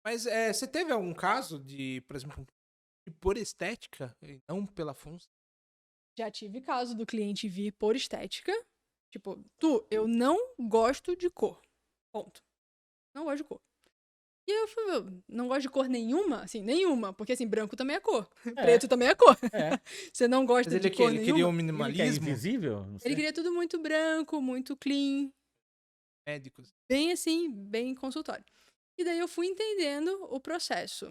Mas você teve algum caso de, por exemplo, por estética e não pela função? Já tive caso do cliente vir por estética. Tipo, eu não gosto de cor. Ponto. Não gosto de cor. E aí eu falei, não gosto de cor nenhuma? Assim, nenhuma. Porque assim, branco também é cor. É, Preto também é cor. é. Você não Mas gosta de cor ele queria nenhuma? um Ele quer minimalismo invisível? Não Ele sei. queria tudo muito branco, muito clean. médico. Bem assim, bem consultório. E daí eu fui entendendo o processo.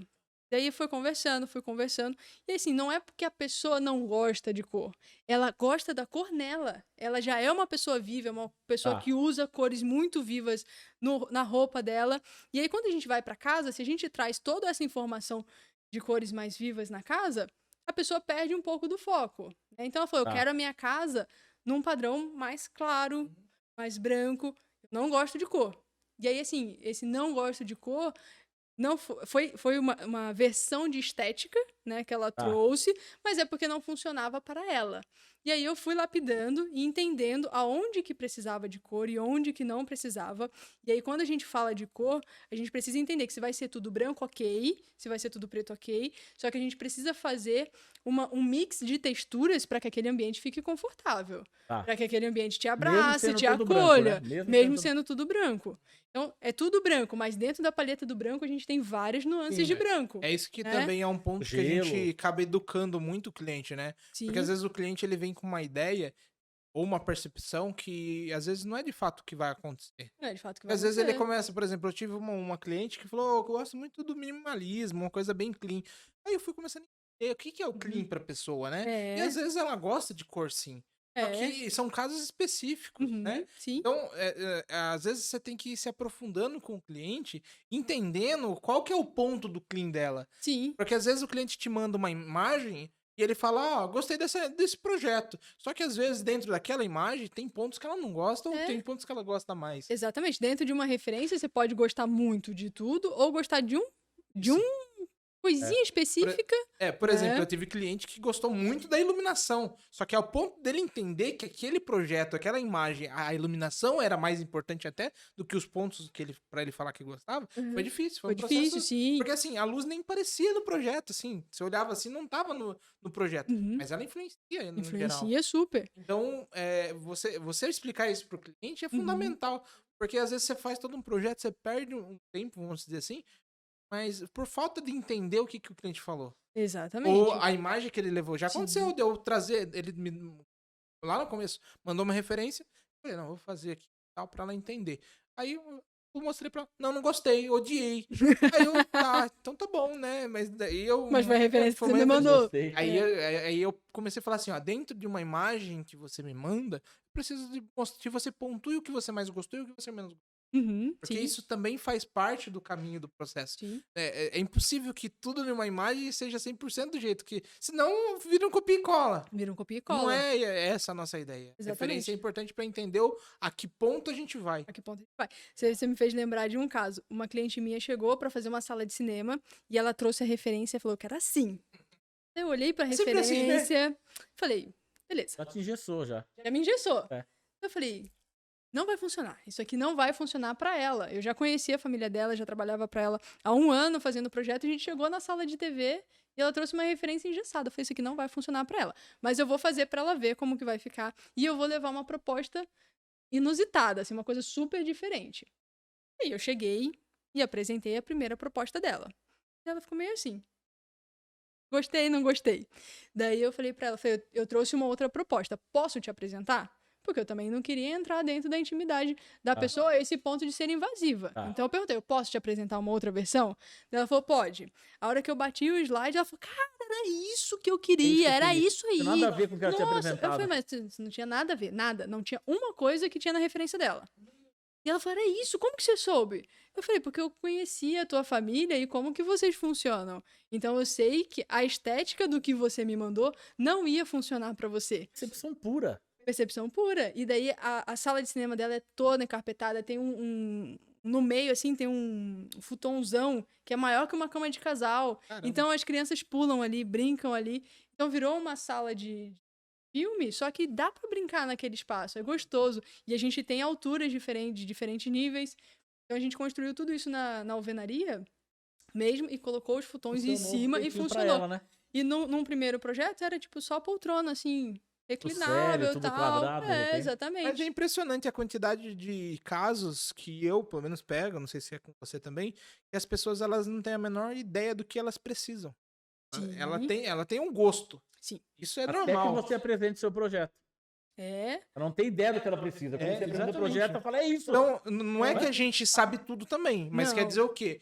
Daí fui conversando. E assim, não é porque a pessoa não gosta de cor. Ela gosta da cor nela. Ela já é uma pessoa viva, é uma pessoa Tá. que usa cores muito vivas na roupa dela. E aí, quando a gente vai pra casa, se a gente traz toda essa informação de cores mais vivas na casa, a pessoa perde um pouco do foco. Né? Então ela falou: eu Tá. quero a minha casa num padrão mais claro, mais branco. Eu não gosto de cor. E aí, assim, esse não gosto de cor não foi uma versão de estética, né, que ela Tá. trouxe, mas é porque não funcionava para ela. E aí eu fui lapidando e entendendo aonde que precisava de cor e onde que não precisava. E aí quando a gente fala de cor, a gente precisa entender que se vai ser tudo branco, ok, se vai ser tudo preto, ok, só que a gente precisa fazer um mix de texturas para que aquele ambiente fique confortável, Tá. para que aquele ambiente te Mesmo abrace, sendo te todo branco, né? acolha, mesmo sendo tudo branco. Então, é tudo branco, mas dentro da paleta do branco a gente tem várias nuances Sim. de branco. É isso que né? também é um ponto que a Gelo. gente acaba educando muito o cliente, né? Sim, Porque às vezes o cliente ele vem com uma ideia ou uma percepção que às vezes não é de fato o que vai acontecer. é de fato que Porque vai às vezes ele acontecer. começa, por exemplo, eu tive uma cliente que falou, eu gosto muito do minimalismo, uma coisa bem clean. Aí eu fui começando a entender o que que é o clean pra pessoa, né? E às É, vezes ela gosta de cor sim. Só é. que são casos específicos, né? Sim, Então, às vezes você tem que ir se aprofundando com o cliente, entendendo qual que é o ponto do clean dela. sim. Porque às vezes o cliente te manda uma imagem e ele fala, ó, gostei desse projeto. Só que às vezes dentro daquela imagem tem pontos que ela não gosta ou É. tem pontos que ela gosta mais. Exatamente. Dentro de uma referência, você pode gostar muito de tudo ou gostar de Isso. coisinha É. específica. Por exemplo, né? eu tive cliente que gostou muito da iluminação. Só que ao ponto dele entender que aquele projeto, aquela imagem, a iluminação era mais importante até do que os pontos que ele para ele falar que gostava, Uhum. foi difícil. Foi Foi um processo. difícil, sim. Porque assim, a luz nem parecia no projeto, assim. Você olhava assim, não tava no projeto. Uhum. Mas ela influencia no geral. Influencia super. Então, você explicar isso pro cliente é fundamental. Porque às vezes você faz todo um projeto, você perde um tempo, vamos dizer assim, mas por falta de entender o que, que o cliente falou. Exatamente. Ou a imagem que ele levou. Já Sim. aconteceu de eu trazer, lá no começo, mandou uma referência, falei, não, vou fazer aqui, tal, pra ela entender. Aí eu mostrei pra ela, não gostei, odiei. Aí eu, tá, então tá bom, né, mas daí eu... Mas foi a referência que foi você uma me referência. mandou. Gostei. Aí eu comecei a falar assim, ó, dentro de uma imagem que você me manda, eu preciso que você pontue o que você mais gostou e o que você menos gostou. Porque Sim, isso também faz parte do caminho do processo. sim. É impossível que tudo numa imagem seja 100% do jeito que... Senão vira um copia e cola. Vira um copia e Não cola. é essa a nossa ideia. Exatamente. Referência é importante para entender a que ponto a gente vai. A que ponto a gente vai? Você me fez lembrar de um caso. Uma cliente minha chegou pra fazer uma sala de cinema e ela trouxe a referência e falou que era assim. Eu olhei pra Sempre assim, né? referência, falei, beleza, Já te engessou, já. já me engessou. É. Eu falei, não vai funcionar. Isso aqui não vai funcionar pra ela. Eu já conhecia a família dela, já trabalhava pra ela há 1 ano fazendo o projeto. A gente chegou na sala de TV e ela trouxe uma referência engessada. Eu falei, isso aqui não vai funcionar pra ela. Mas eu vou fazer pra ela ver como que vai ficar. E eu vou levar uma proposta inusitada, assim, uma coisa super diferente. Aí eu cheguei e apresentei a primeira proposta dela. E ela ficou meio assim. Gostei, não gostei. Daí eu falei pra ela, eu trouxe uma outra proposta. Posso te apresentar? Porque eu também não queria entrar dentro da intimidade da pessoa a esse ponto de ser invasiva. Tá. Então eu perguntei, eu posso te apresentar uma outra versão? Daí ela falou, pode. A hora que eu bati o slide, ela falou, cara, era isso que eu queria, era isso aí. Tem nada a ver com o que ela tinha Nossa, eu apresentado. falei, mas isso não tinha nada a ver, nada. Não tinha uma coisa que tinha na referência dela. E ela falou, era isso? Como que você soube? Eu falei, porque eu conhecia a tua família e como que vocês funcionam. Então eu sei que a estética do que você me mandou não ia funcionar pra você. Percepção pura. Percepção pura. E daí a sala de cinema dela é toda encarpetada, tem no meio, assim, tem um futonzão que é maior que uma cama de casal. Caramba. Então as crianças pulam ali, brincam ali. Então virou uma sala de filme, só que dá pra brincar naquele espaço, é gostoso. E a gente tem alturas diferentes, de diferentes níveis. Então a gente construiu tudo isso na alvenaria mesmo e colocou os futons em Funcionou cima e direitinho pra funcionou. ela, né? E num primeiro projeto era tipo só poltrona, assim, sério, reclinável e tudo tal. quadrado, de repente. Mas é Exatamente. impressionante a quantidade de casos que eu, pelo menos, pego, não sei se é com você também, que as pessoas elas não têm a menor ideia do que elas precisam. Ela Sim. tem um gosto. Sim. Isso é Até normal. que você apresente seu projeto. É. Ela não tem ideia do que ela precisa. Quando É, você apresenta o exatamente. projeto, ela fala, é isso. Então, não é que a gente sabe tudo também, mas Não. quer dizer o quê?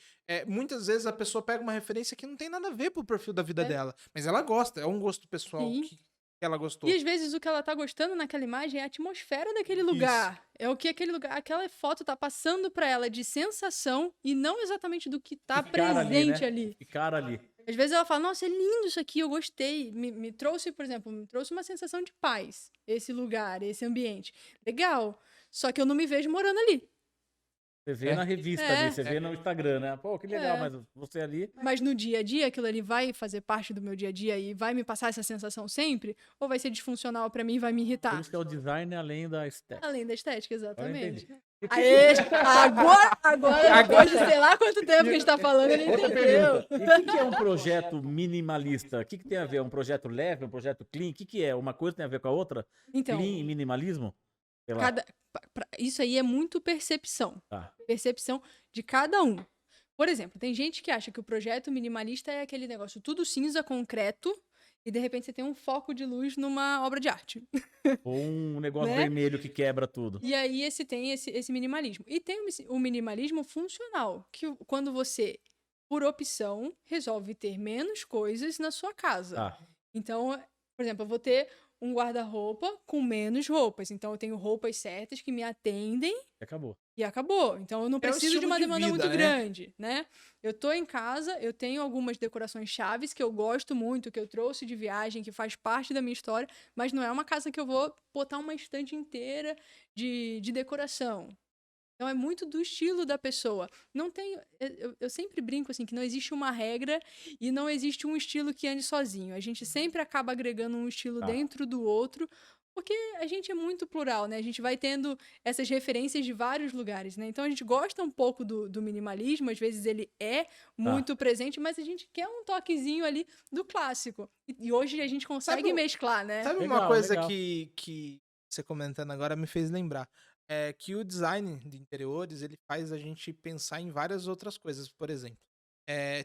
Muitas vezes a pessoa pega uma referência que não tem nada a ver pro perfil da vida É. dela, mas ela gosta, é um gosto pessoal Sim. que ela gostou. E às vezes o que ela tá gostando naquela imagem é a atmosfera daquele lugar. É o que aquele lugar, aquela foto tá passando pra ela de sensação e não exatamente do que tá Ficar ali, presente né? ali. Ficar ali. Às vezes ela fala, nossa, é lindo isso aqui, eu gostei. Me trouxe, por exemplo, me trouxe uma sensação de paz. Esse lugar, esse ambiente. Legal. Só que eu não me vejo morando ali. Você vê na revista É. ali, você vê no Instagram, né? Pô, que legal, É. mas você ali... Mas no dia a dia, aquilo ali vai fazer parte do meu dia a dia e vai me passar essa sensação sempre? Ou vai ser disfuncional pra mim e vai me Por irritar? isso que é o design além da estética. Além da estética, Agora eu exatamente. entendi. Aê, agora, depois de sei lá quanto tempo que a gente tá falando, ele Outra entendeu. pergunta. E o que é um projeto minimalista? O que tem a ver? Um projeto leve, um projeto clean? O que é? Uma coisa tem a ver com a outra? Então, Clean e minimalismo? Sei lá. isso aí é muito percepção. Tá. Percepção de cada um. Por exemplo, tem gente que acha que o projeto minimalista é aquele negócio tudo cinza, concreto, e de repente você tem um foco de luz numa obra de arte. Ou um negócio Né? vermelho que quebra tudo. E aí tem esse minimalismo. E tem o minimalismo funcional, que quando você, por opção, resolve ter menos coisas na sua casa. Tá. Então, por exemplo, eu vou ter um guarda-roupa com menos roupas. Então, eu tenho roupas certas que me atendem Acabou. e acabou. Então, eu não É um preciso de estilo uma de demanda vida, muito né? grande, né? Eu tô em casa, eu tenho algumas decorações chaves que eu gosto muito, que eu trouxe de viagem, que faz parte da minha história, mas não é uma casa que eu vou botar uma estante inteira de decoração. Então, é muito do estilo da pessoa. Não tem... Eu sempre brinco, assim, que não existe uma regra e não existe um estilo que ande sozinho. A gente sempre acaba agregando um estilo Tá. dentro do outro, porque a gente é muito plural, né? A gente vai tendo essas referências de vários lugares, né? Então, a gente gosta um pouco do minimalismo, às vezes ele é muito presente, mas a gente quer um toquezinho ali do clássico. E hoje a gente consegue Sabe mesclar, né? Sabe uma Legal, coisa legal. que você comentando agora me fez lembrar? É que o design de interiores, ele faz a gente pensar em várias outras coisas. Por exemplo,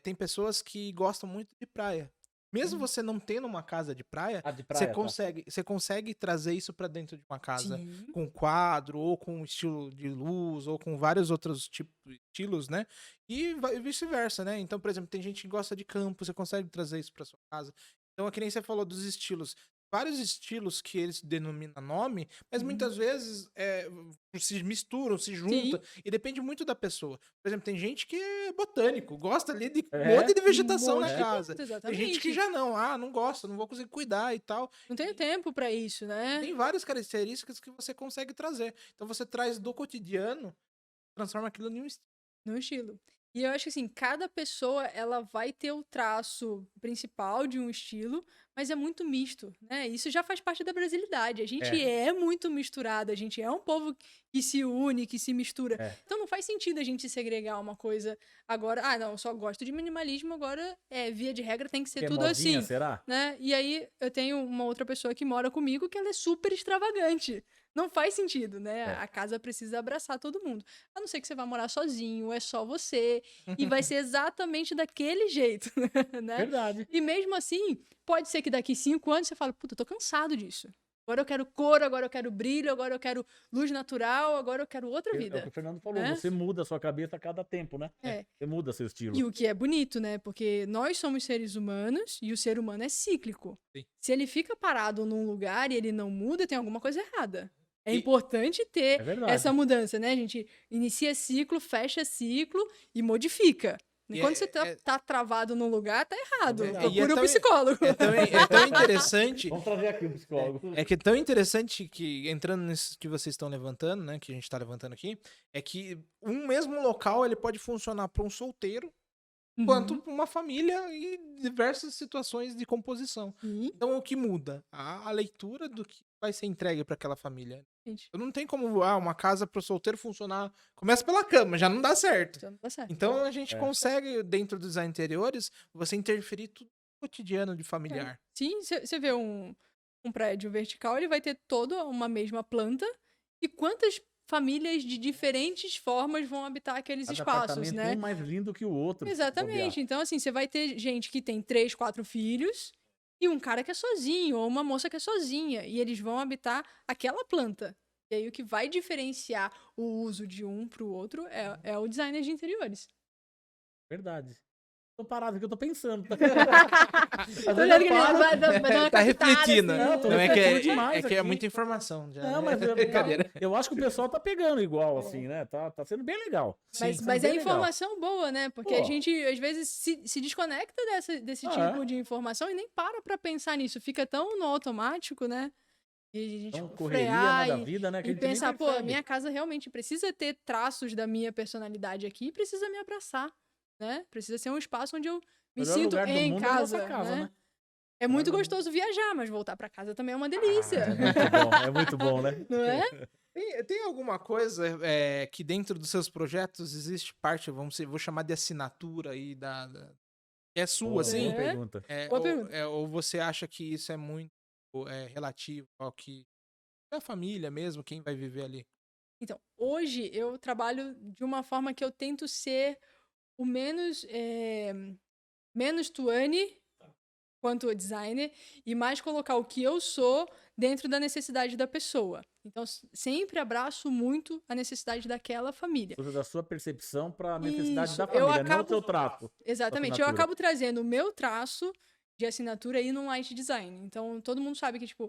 tem pessoas que gostam muito de praia. Mesmo você não tendo uma casa de praia, Ah, de você praia, tá. consegue trazer isso pra dentro de uma casa Sim. com quadro, ou com estilo de luz, ou com vários outros estilos, né? E vice-versa, né? Então, por exemplo, tem gente que gosta de campo, você consegue trazer isso pra sua casa. Então, é que nem você falou dos estilos. Vários estilos que eles denominam nome, mas muitas vezes se misturam, se juntam, e depende muito da pessoa. Por exemplo, tem gente que é botânico, gosta ali de um monte de vegetação na monte de casa. coisa, Tem gente que exatamente. já não gosta, não vou conseguir cuidar e tal. Não tenho tempo pra isso, né? Tem várias características que você consegue trazer. Então você traz do cotidiano, transforma aquilo em um estilo. No estilo. E eu acho que assim, cada pessoa ela vai ter o traço principal de um estilo, mas é muito misto, né? Isso já faz parte da brasilidade. A gente é muito misturado, a gente é um povo que se une, que se mistura. É. Então não faz sentido a gente segregar uma coisa agora, não, eu só gosto de minimalismo, agora via de regra tem que ser Que é tudo modinha, assim, será? né? E aí eu tenho uma outra pessoa que mora comigo que ela é super extravagante. Não faz sentido, né? É. A casa precisa abraçar todo mundo. A não ser que você vá morar sozinho, é só você. E vai ser exatamente daquele jeito, né? Verdade. E mesmo assim, pode ser que daqui 5 anos você fale, puta, eu tô cansado disso. Agora eu quero cor, agora eu quero brilho, agora eu quero luz natural, agora eu quero outra É o vida. que o Fernando falou, né? você muda a sua cabeça a cada tempo, né? É. Você muda seu estilo. E o que é bonito, né? Porque nós somos seres humanos e o ser humano é cíclico. Sim. Se ele fica parado num lugar e ele não muda, tem alguma coisa errada. É E- importante ter É verdade. essa mudança, né? A gente inicia ciclo, fecha ciclo e modifica. E Quando você tá travado num lugar, tá errado. É verdade. E é Procura um tão- psicólogo. É tão interessante. Vamos trazer aqui o psicólogo. É que é tão interessante que, entrando nisso que vocês estão levantando, né? Que a gente tá levantando aqui, é que um mesmo local ele pode funcionar para um solteiro quanto para uma família e diversas situações de composição. Sim. Então, o que muda? A leitura do que vai ser entregue para aquela família. Gente, Não tem como uma casa para o solteiro funcionar. Começa pela cama, já não dá certo. isso não tá certo. Então a gente É. consegue, dentro do design interiores, você interferir tudo no cotidiano de familiar. Sim, você vê um prédio vertical, ele vai ter toda uma mesma planta. E quantas famílias de diferentes formas vão habitar aqueles Cada espaços, apartamento né? um mais lindo que o outro. se Exatamente. Então, assim, você vai ter gente que tem 3, 4 filhos e um cara que é sozinho, ou uma moça que é sozinha. E eles vão habitar aquela planta. E aí, o que vai diferenciar o uso de um pro outro é o designer de interiores. Verdade. Tô parado aqui, eu tô pensando. Tá? Tô olhando que ele vai dar uma Tá captada, refletindo. assim. Não, tô Não, refletindo demais é que é aqui. muita informação. Já, Não, né? mas Brincadeira. eu acho que o pessoal tá pegando igual, assim, né? Tá sendo bem legal. Mas, Sim, mas bem é legal. informação boa, né? Porque Pô. a gente, às vezes, se desconecta desse tipo de informação e nem para pensar nisso. Fica tão no automático, né? E a gente Então, correria, frear né, da vida, né? Que a e gente nem pensar, pô, percebe. minha casa realmente precisa ter traços da minha personalidade aqui e precisa me abraçar, né? Precisa ser um espaço onde eu me Melhor sinto lugar do em mundo é a casa, nossa casa, né? É muito Melhor- gostoso viajar, mas voltar pra casa também é uma delícia, É muito bom, né? não é? Tem alguma coisa que dentro dos seus projetos existe parte, vou chamar de assinatura aí que é sua, Boa, assim? boa pergunta. Boa pergunta. Ou você acha que isso é muito relativo ao que é a família mesmo, quem vai viver ali? Então, hoje eu trabalho de uma forma que eu tento ser o menos Tuane quanto designer e mais colocar o que eu sou dentro da necessidade da pessoa. Então, sempre abraço muito a necessidade daquela família. Usa da sua percepção pra necessidade Isso, da eu família, não o acabo- teu trato. Exatamente. Eu Assinatura. acabo trazendo o meu traço de assinatura aí no light design. Então, todo mundo sabe que, tipo,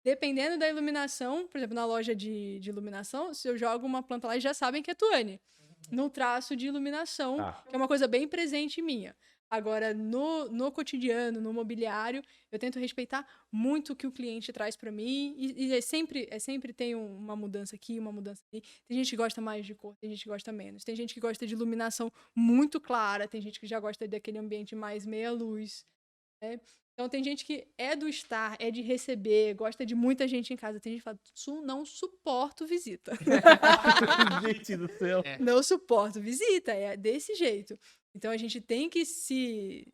dependendo da iluminação, por exemplo, na loja de iluminação, se eu jogo uma planta lá, eles já sabem que é Tuane. No traço de iluminação, Tá. que é uma coisa bem presente minha. Agora, no cotidiano, no mobiliário, eu tento respeitar muito o que o cliente traz para mim. E sempre tem uma mudança aqui, uma mudança ali. Tem gente que gosta mais de cor, tem gente que gosta menos. Tem gente que gosta de iluminação muito clara, tem gente que já gosta daquele ambiente mais meia-luz. Né? Então, tem gente que é do estar, é de receber, gosta de muita gente em casa. Tem gente que fala, não suporto visita. Gente do céu. Não suporto visita, é desse jeito. Então, a gente tem que se...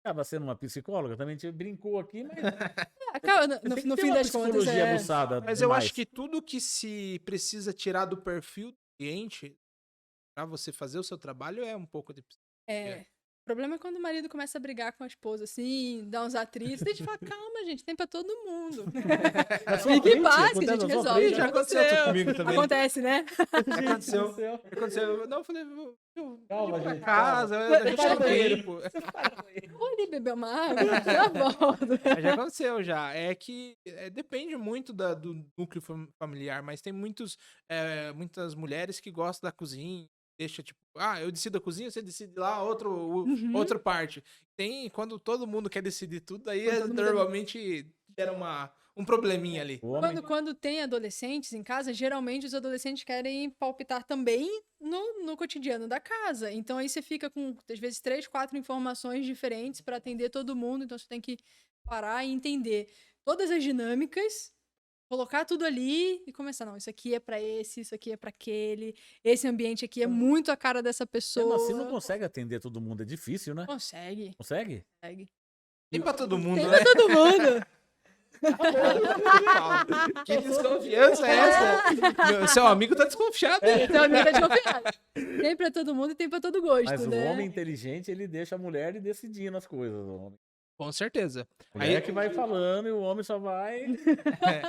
Acaba sendo uma psicóloga, também a gente brincou aqui, mas Acaba, tem que no ter fim uma das contas, psicologia aguçada Mas eu demais. acho que tudo que se precisa tirar do perfil do cliente pra você fazer o seu trabalho é um pouco de... O problema é quando o marido começa a brigar com a esposa, assim, dá uns atritos. Tem que falar, calma, gente, tem pra todo mundo. Na sua Fique em frente, paz, que a acontece gente na sua resolve. frente. Já aconteceu comigo também. Acontece, né? Gente do céu. Aconteceu. Não, eu falei, Calma, ir pra gente, casa, calma. a gente Vai tem no banheiro. tempo. Vou ali beber uma água, já volto. Mas já aconteceu já. É que depende muito do núcleo familiar, mas tem muitas mulheres que gostam da cozinha. Deixa, tipo, eu decido a cozinha, você decide lá outra parte. Quando todo mundo quer decidir tudo, aí Quando todo mundo- normalmente gera um probleminha ali. O homem, Quando tem adolescentes em casa, geralmente os adolescentes querem palpitar também no cotidiano da casa. Então aí você fica com, às vezes, 3, 4 informações diferentes para atender todo mundo. Então você tem que parar e entender todas as dinâmicas, colocar tudo ali e começar. Não, isso aqui é para esse, isso aqui é para aquele. Esse ambiente aqui é muito a cara dessa mesmo pessoa. assim não consegue atender todo mundo, é difícil, né? Consegue. Consegue? Tem pra todo mundo, Tem né? pra todo mundo. Que desconfiança é essa? Seu amigo tá desconfiado. Então, amigo tá desconfiado. Tem pra todo mundo e tem pra todo gosto, Mas né? o homem inteligente, ele deixa a mulher ir decidindo as coisas. O homem. Com certeza. A mulher que vai falando e o homem só vai...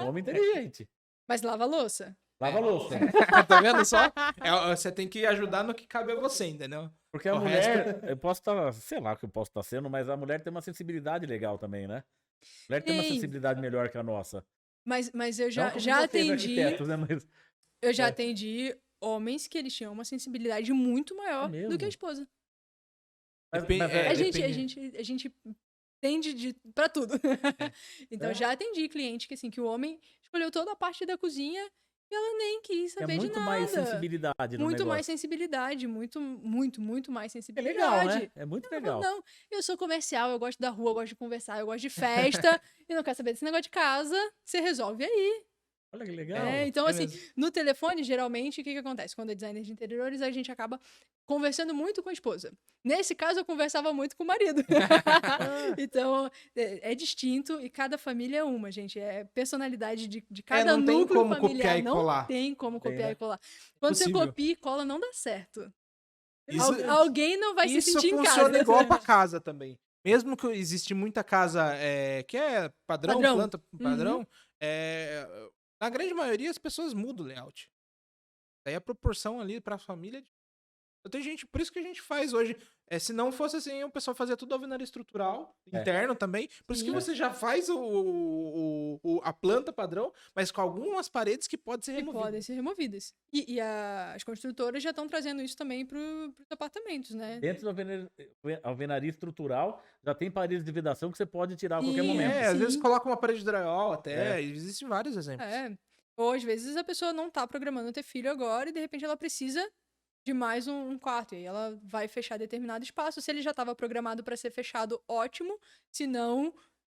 O homem inteligente. Mas lava a louça. Lava a louça. Tá vendo só? Você tem que ajudar no que cabe a você, entendeu? Porque a O mulher, eu posso estar, sei lá o que eu posso estar sendo, mas a mulher tem uma sensibilidade legal também, né? A mulher tem uma Tem. sensibilidade melhor que a nossa. Mas eu Não como já vocês, atendi. arquitetos, né? Mas Eu já atendi homens que eles tinham uma sensibilidade muito maior É do que a mesmo? esposa. Depende- A depende- gente tende pra tudo. Então, É. já atendi cliente que, assim, que o homem escolheu toda a parte da cozinha E ela nem quis É saber de muito mais nada. sensibilidade no Muito mais negócio. sensibilidade, muito mais É sensibilidade. legal, né? É muito Ela falou, legal. não, eu sou comercial, eu gosto da rua, eu gosto de conversar, eu gosto de festa, e não quero saber desse negócio de casa, você resolve aí. Olha que legal. Então, É assim, mesmo. no telefone, geralmente, o que acontece? Quando é designer de interiores, a gente acaba conversando muito com a esposa. Nesse caso, eu conversava muito com o marido. Então, é distinto e cada família é uma, gente. É personalidade de cada não tem núcleo como familiar. copiar e Não colar. tem como Tem, copiar né? e colar. Quando você Possível. copia e cola, não dá certo. Isso, Alguém não vai se isso sentir em funciona casa. igual pra casa também. Mesmo que existe muita casa que é padrão, Padrão. planta padrão, na grande maioria as pessoas mudam o layout. Daí a proporção ali pra família. Tem gente, por isso que a gente faz hoje. Se não fosse assim, o pessoal fazia tudo alvenaria estrutural, interno também. Por isso que Sim. você já faz a planta padrão, mas com algumas paredes que podem ser Que removidas. podem ser removidas. E as construtoras já estão trazendo isso também para os apartamentos, né? Dentro da alvenaria estrutural, já tem paredes de vedação que você pode tirar a qualquer Sim, momento. Às Sim. vezes coloca uma parede de drywall até. É. Existem vários exemplos. Ou às vezes a pessoa não tá programando ter filho agora e de repente ela precisa de mais um quarto. E aí ela vai fechar determinado espaço. Se ele já estava programado para ser fechado, ótimo. Se não,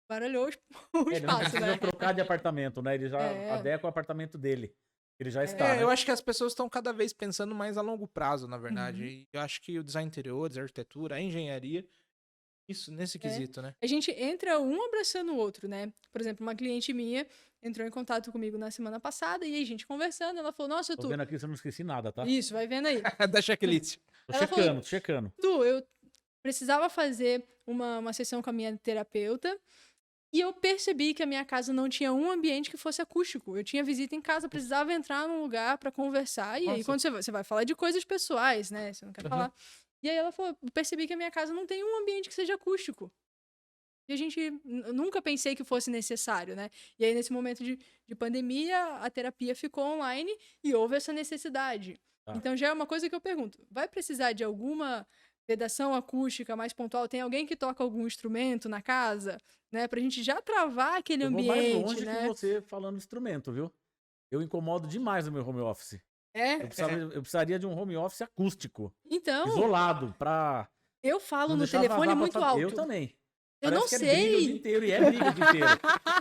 baralhou o Ele não espaço, precisa né? trocar de apartamento, né? Ele já adequa o apartamento dele. Ele já está, né? Eu acho que as pessoas estão cada vez pensando mais a longo prazo, na verdade. Uhum. E eu acho que o design interiores, a arquitetura, a engenharia, isso nesse quesito, né? A gente entra um abraçando o outro, né? Por exemplo, uma cliente minha entrou em contato comigo na semana passada e aí a gente conversando, ela falou, nossa, Tô Tu... vendo aqui se eu não esqueci nada, tá? Isso, vai vendo aí. Da checklist. Tô Ela falou, checando, tô checando. Tu, eu precisava fazer uma sessão com a minha terapeuta e eu percebi que a minha casa não tinha um ambiente que fosse acústico. Eu tinha visita em casa, precisava entrar num lugar pra conversar. E aí, Nossa. quando você vai falar de coisas pessoais, né? Você não quer falar. E aí ela falou, eu percebi que a minha casa não tem um ambiente que seja acústico. E a gente nunca pensei que fosse necessário, né? E aí, nesse momento de pandemia, a terapia ficou online e houve essa necessidade. Tá. Então, já é uma coisa que eu pergunto. Vai precisar de alguma vedação acústica mais pontual? Tem alguém que toca algum instrumento na casa? Né? Pra gente já travar aquele Eu vou mais ambiente, longe né? que você falando instrumento, viu? Eu incomodo demais no meu home office. Eu precisaria de um home office acústico, Então, isolado, pra eu falo não no deixar telefone vazar muito pra... alto. Eu também. Eu não Parece que é briga o dia sei. inteiro, e é briga o dia inteiro.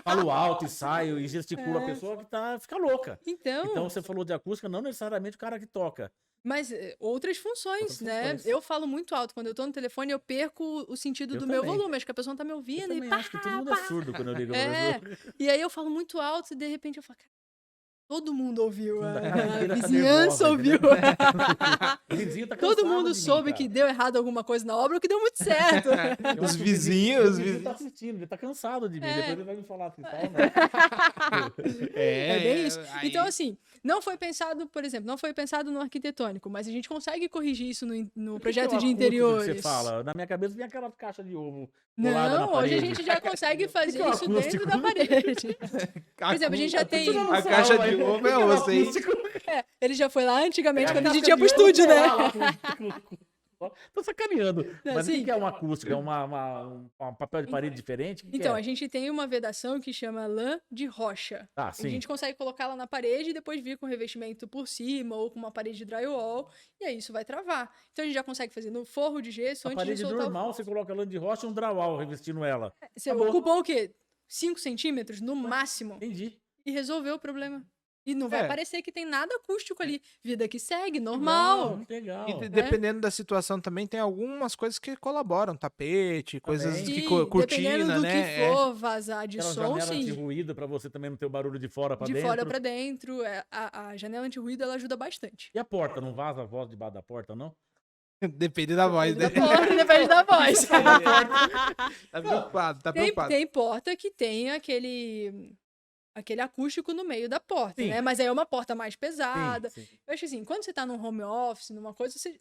Falo alto e saio e gesticulo a pessoa que fica louca. Então, Você falou de acústica, não necessariamente o cara que toca. mas outras funções, Outras né? funções. Eu falo muito alto. Quando eu tô no telefone, eu perco o sentido Eu do meu também. volume. Acho que a pessoa não tá me Eu ouvindo. também E acho que todo mundo é surdo quando eu ligo pra pessoa. E aí eu falo muito alto e de repente eu falo, cara, todo mundo ouviu. Não dá, A vira vizinhança nervosa, ouviu. O vizinho tá Todo cansado mundo de mim, soube cara. que deu errado alguma coisa na obra, o que deu muito certo. Eu Os acho que vizinhos, o vizinho tá assistindo, ele tá cansado de mim. É. Depois ele vai me falar assim, tal, né? É bem isso. aí- Então, assim, não foi pensado, por exemplo, não foi pensado no arquitetônico, mas a gente consegue corrigir isso no O que projeto que é o de acústico interiores. que você fala? Na minha cabeça vinha aquela caixa de ovo colada na Não, hoje a parede. gente já consegue fazer que é o isso dentro acústico? da parede. Por exemplo, a gente já tem. A caixa de ovo é osso, hein? Ele já foi lá antigamente, quando a gente casca ia pro de ovo estúdio, né? colar lá Tô sacaneando. Não, Mas o assim- que é um acústico? É um papel de parede diferente? O que Então, é? a gente tem uma vedação que chama lã de rocha. Ah, A sim. gente consegue colocar ela na parede e depois vir com revestimento por cima ou com uma parede de drywall, e aí isso vai travar. Então a gente já consegue fazer no forro de gesso A antes de parede soltar normal, você coloca lã de rocha e um drywall revestindo ela. Você Acabou. ocupou o quê? 5 centímetros no máximo Entendi. e resolveu o problema. E não vai É. parecer que tem nada acústico ali. Vida que segue, normal. Legal. E dependendo da situação também, tem algumas coisas que colaboram. Tapete, coisas Também. de Sim, cortina, dependendo do né? que for vazar de Aquela som, janela sim. anti-ruído pra você também não ter o barulho de fora pra De dentro. fora pra dentro. A janela anti-ruído, ela ajuda bastante. E a porta? Não vaza a voz debaixo da porta, não? Depende da voz, né? Depende da porta, depende da voz. Tá preocupado, tá Tem, preocupado. tem porta que tem aquele acústico no meio da porta, Sim. né? Mas aí é uma porta mais pesada. Sim, sim. Eu acho assim, quando você tá num home office, numa coisa, você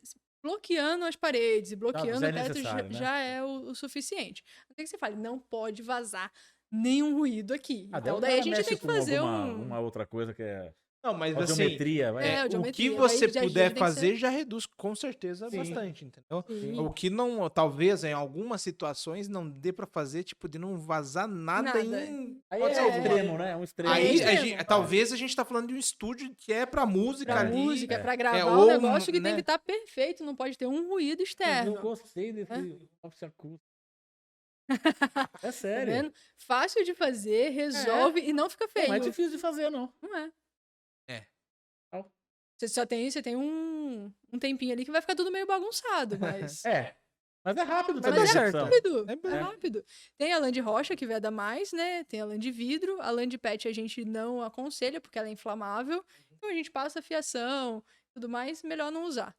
bloqueando as paredes e bloqueando já é o teto necessário, né? já é o suficiente. Até que você fale, não pode vazar nenhum ruído aqui. Ah, Então o daí a cara gente mexe tem que com fazer uma outra coisa que é Não, mas assim, Audiometria, vai. É, o que audiometria, você vai- já puder tem que fazer ser- já reduz com certeza Sim. bastante, entendeu? Sim. O que não, talvez em algumas situações não dê pra fazer, tipo, de não vazar nada, Nada. em... Aí pode é ser alguma- extremo, né? É um extremo. Aí, extremo. talvez a gente tá falando de um estúdio que é pra música Pra ali. música, pra É, gravar ou, um negócio que né? tem que estar perfeito, não pode ter um ruído Mas externo. eu gostei desse office acústico. É Tá sério. vendo? Fácil de fazer, resolve e não fica Não feio. é difícil de fazer, não. Não é. É. Você tem um tempinho ali que vai ficar tudo meio bagunçado, mas. É. Mas é rápido Mas fazer dá Mas é certo. execução. rápido, É é rápido. Tem a lã de rocha, que veda mais, né? Tem a lã de vidro. A lã de PET a gente não aconselha, porque ela é inflamável. Então a gente passa fiação, tudo mais, melhor não usar.